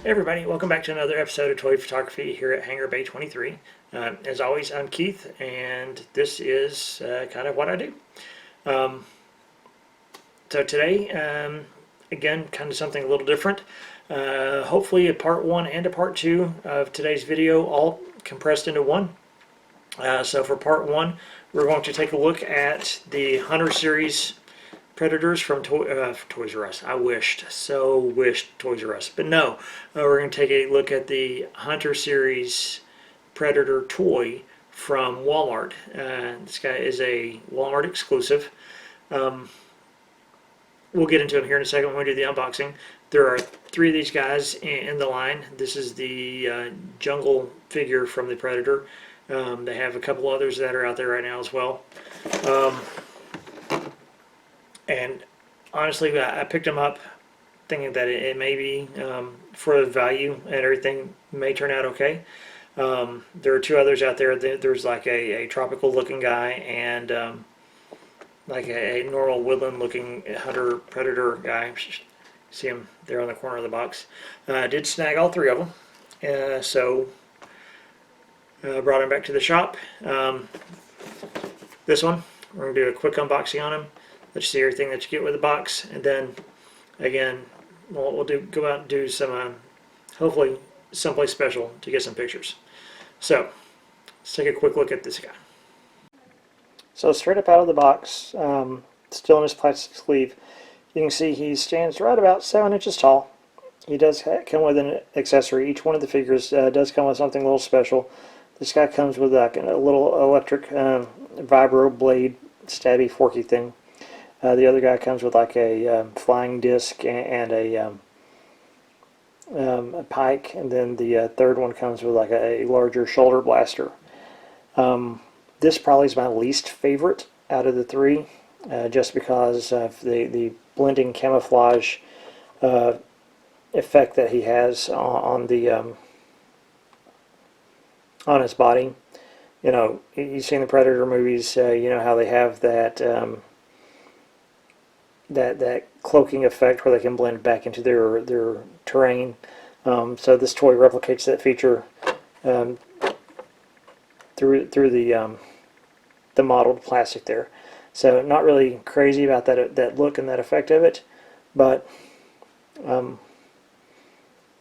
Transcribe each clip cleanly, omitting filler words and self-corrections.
Hey everybody, welcome back to another episode of Toy Photography here at Hangar Bay 23. As always, I'm Keith, and this is kind of what I do. So today, again, kind of something a little different. Hopefully a part one and a part two of today's video all compressed into one. So for part one, we're going to take a look at the Hunter series Predators from Toys R Us. I wished Toys R Us, but no. We're going to take a look at the Hunter series Predator toy from Walmart. This guy is a Walmart exclusive. We'll get into him here in a second when we do the unboxing. There are three of these guys in the line. This is the jungle figure from the Predator. They have a couple others that are out there right now as well. And honestly, I picked them up thinking that it may be, for the value and everything, may turn out okay. There are two others out there. There's like a tropical looking guy and like a normal woodland looking hunter predator guy. See him there on the corner of the box. I did snag all three of them. So brought him back to the shop. This one, we're going to do a quick unboxing on him. Let you see everything that you get with the box, and then again we'll go out and do some hopefully someplace special to get some pictures. So let's take a quick look at this guy. So straight up out of the box, still in his plastic sleeve, you can see he stands right about 7 inches tall. He does come with an accessory. Each one of the figures does come with something a little special. This guy comes with like a little electric vibro blade, stabby, forky thing. The other guy comes with like a flying disc and a pike, and then the third one comes with like a larger shoulder blaster. This probably is my least favorite out of the three, just because of the blending camouflage effect that he has on the on his body. You know, you've seen the Predator movies. You know how they have that. That cloaking effect where they can blend back into their terrain. So this toy replicates that feature through the modeled plastic there. So not really crazy about that look and that effect of it, but you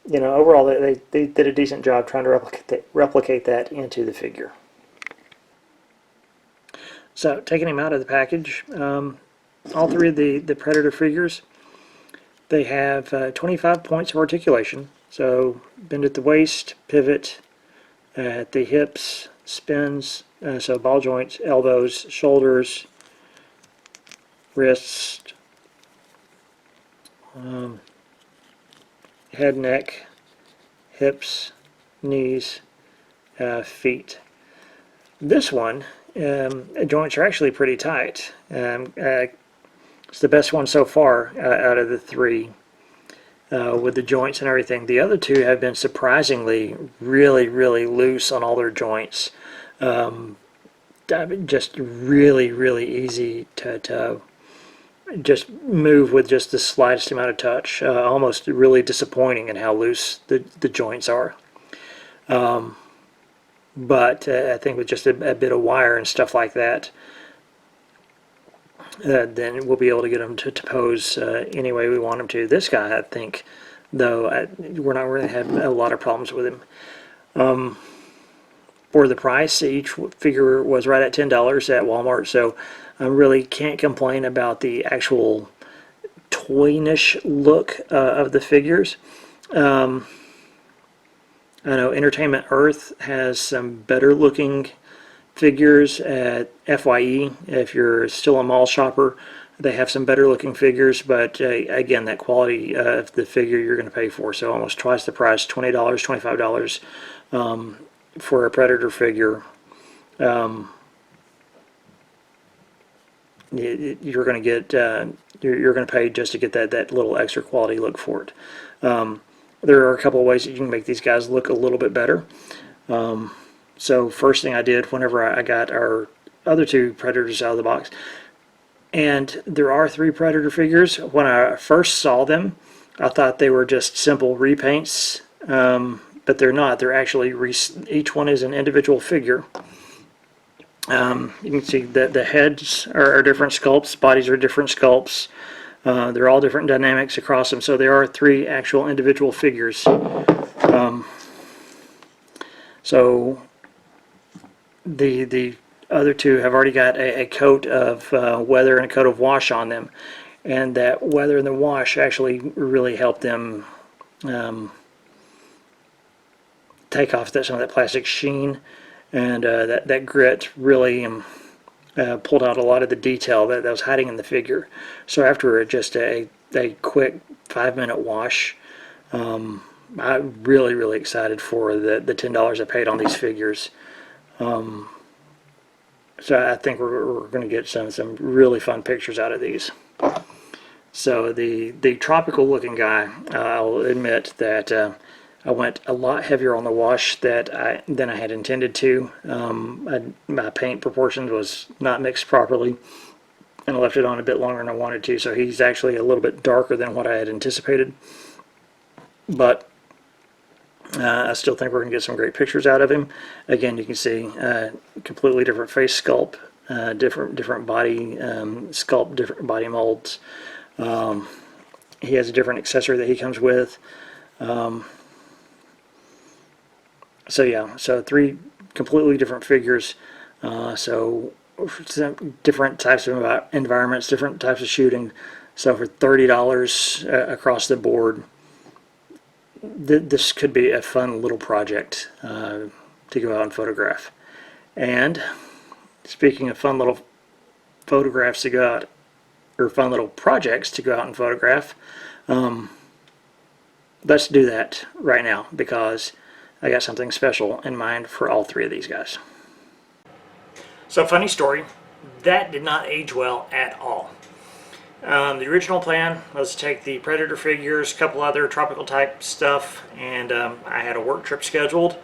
know, overall they did a decent job trying to replicate that into the figure. So taking him out of the package. All three of the Predator figures, they have 25 points of articulation. So bend at the waist, pivot at the hips, spins, so ball joints, elbows, shoulders, wrists, head, neck, hips, knees, feet. This one, joints are actually pretty tight. It's the best one so far out of the three, with the joints and everything. The other two have been surprisingly really loose on all their joints. Just really easy to just move with just the slightest amount of touch. Almost really disappointing in how loose the joints are. But I think with just a bit of wire and stuff like that, then we'll be able to get them to pose any way we want them to. This guy, I think, though, we're not going to have a lot of problems with him. For the price, each figure was right at $10 at Walmart, so I really can't complain about the actual toy-ish look of the figures. I know Entertainment Earth has some better looking figures at FYE. If you're still a mall shopper, they have some better looking figures, but again, that quality of the figure you're going to pay for, so almost twice the price, $20, $25 for a Predator figure. You're going to get you're going to pay just to get that little extra quality look for it. There are a couple of ways that you can make these guys look a little bit better. So first thing I did whenever I got our other two Predators out of the box, and there are three Predator figures. When I first saw them, I thought they were just simple repaints but they're not. They're actually, each one is an individual figure. You can see that the heads are different sculpts, bodies are different sculpts. They're all different dynamics across them, so there are 3 actual individual figures. So the other 2 have already got a coat of weather and a coat of wash on them, and that weather and the wash actually really help them take off some of that plastic sheen, and that grit really pulled out a lot of the detail that was hiding in the figure. So after just a quick 5-minute wash, I'm really excited for the $10 I paid on these figures. So I think we're going to get some really fun pictures out of these. So the tropical looking guy, I'll admit that I went a lot heavier on the wash than I had intended to. My paint proportions was not mixed properly, and I left it on a bit longer than I wanted to, so he's actually a little bit darker than what I had anticipated. But I still think we're going to get some great pictures out of him. Again, you can see completely different face sculpt, different body sculpt, different body molds. He has a different accessory that he comes with. So yeah, so 3 completely different figures. So different types of environments, different types of shooting. So for $30 across the board, this could be a fun little project to go out and photograph. And speaking of fun little photographs to go out, or fun little projects to go out and photograph, let's do that right now, because I got something special in mind for all 3 of these guys. So, funny story, that did not age well at all. The original plan was to take the Predator figures, a couple other tropical type stuff, and I had a work trip scheduled.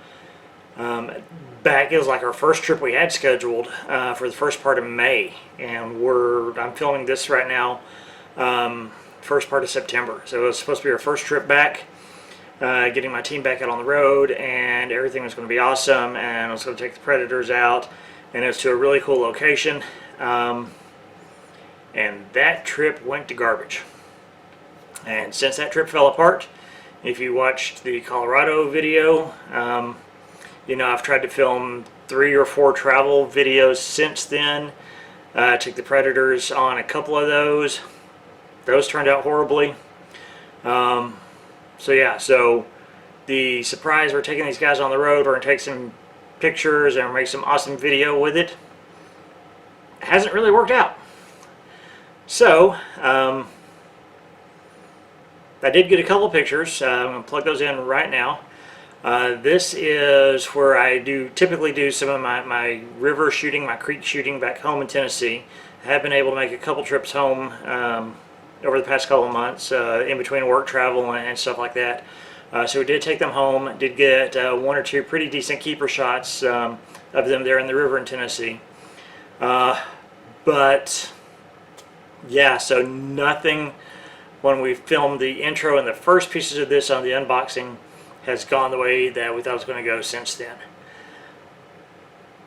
It was like our first trip we had scheduled for the first part of May, and I'm filming this right now, first part of September. So it was supposed to be our first trip back, getting my team back out on the road, and everything was going to be awesome, and I was going to take the Predators out, and it was to a really cool location. And that trip went to garbage. And since that trip fell apart, if you watched the Colorado video, you know, I've tried to film 3 or 4 travel videos since then. Took the Predators on a couple of those. Those turned out horribly. So yeah, so the surprise, we're taking these guys on the road, we're going to take some pictures and make some awesome video with it, hasn't really worked out. So, I did get a couple pictures. I'm going to plug those in right now. This is where I typically do some of my river shooting, my creek shooting back home in Tennessee. I have been able to make a couple trips home over the past couple of months in between work travel and stuff like that. So we did take them home, did get 1 or 2 pretty decent keeper shots of them there in the river in Tennessee. But yeah, so nothing when we filmed the intro and the first pieces of this on the unboxing has gone the way that we thought it was going to go since then.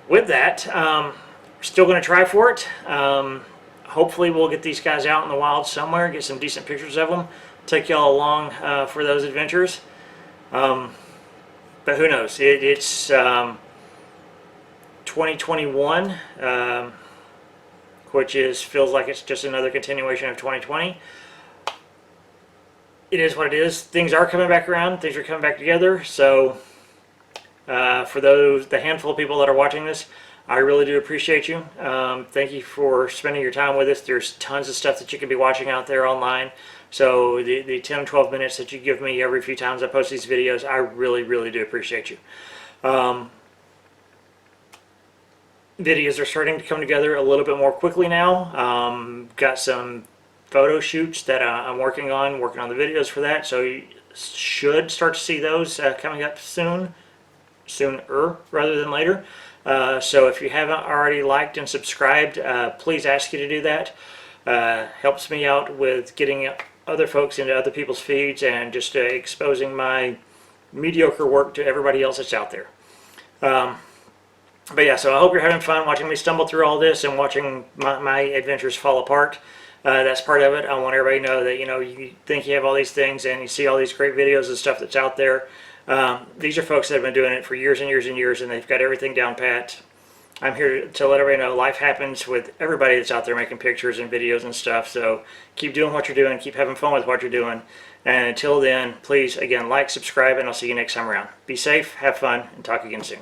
With that, we're still going to try for it. Hopefully we'll get these guys out in the wild somewhere, get some decent pictures of them, take y'all along for those adventures. But who knows? It's 2021, which feels like it's just another continuation of 2020. It is what it is. Things are coming back around. Things are coming back together. So for the handful of people that are watching this, I really do appreciate you. Thank you for spending your time with us. There's tons of stuff that you can be watching out there online. So the 10, 12 minutes that you give me every few times I post these videos, I really do appreciate you. Videos are starting to come together a little bit more quickly now. Got some photo shoots that I'm working on the videos for that, so you should start to see those coming up sooner rather than later. So if you haven't already liked and subscribed, please ask you to do that. Helps me out with getting other folks into other people's feeds and just exposing my mediocre work to everybody else that's out there. But yeah, so I hope you're having fun watching me stumble through all this and watching my adventures fall apart. That's part of it. I want everybody to know that, you know, you think you have all these things and you see all these great videos and stuff that's out there. These are folks that have been doing it for years and years and years, and they've got everything down pat. I'm here to let everybody know life happens with everybody that's out there making pictures and videos and stuff. So keep doing what you're doing. Keep having fun with what you're doing. And until then, please, again, like, subscribe, and I'll see you next time around. Be safe, have fun, and talk again soon.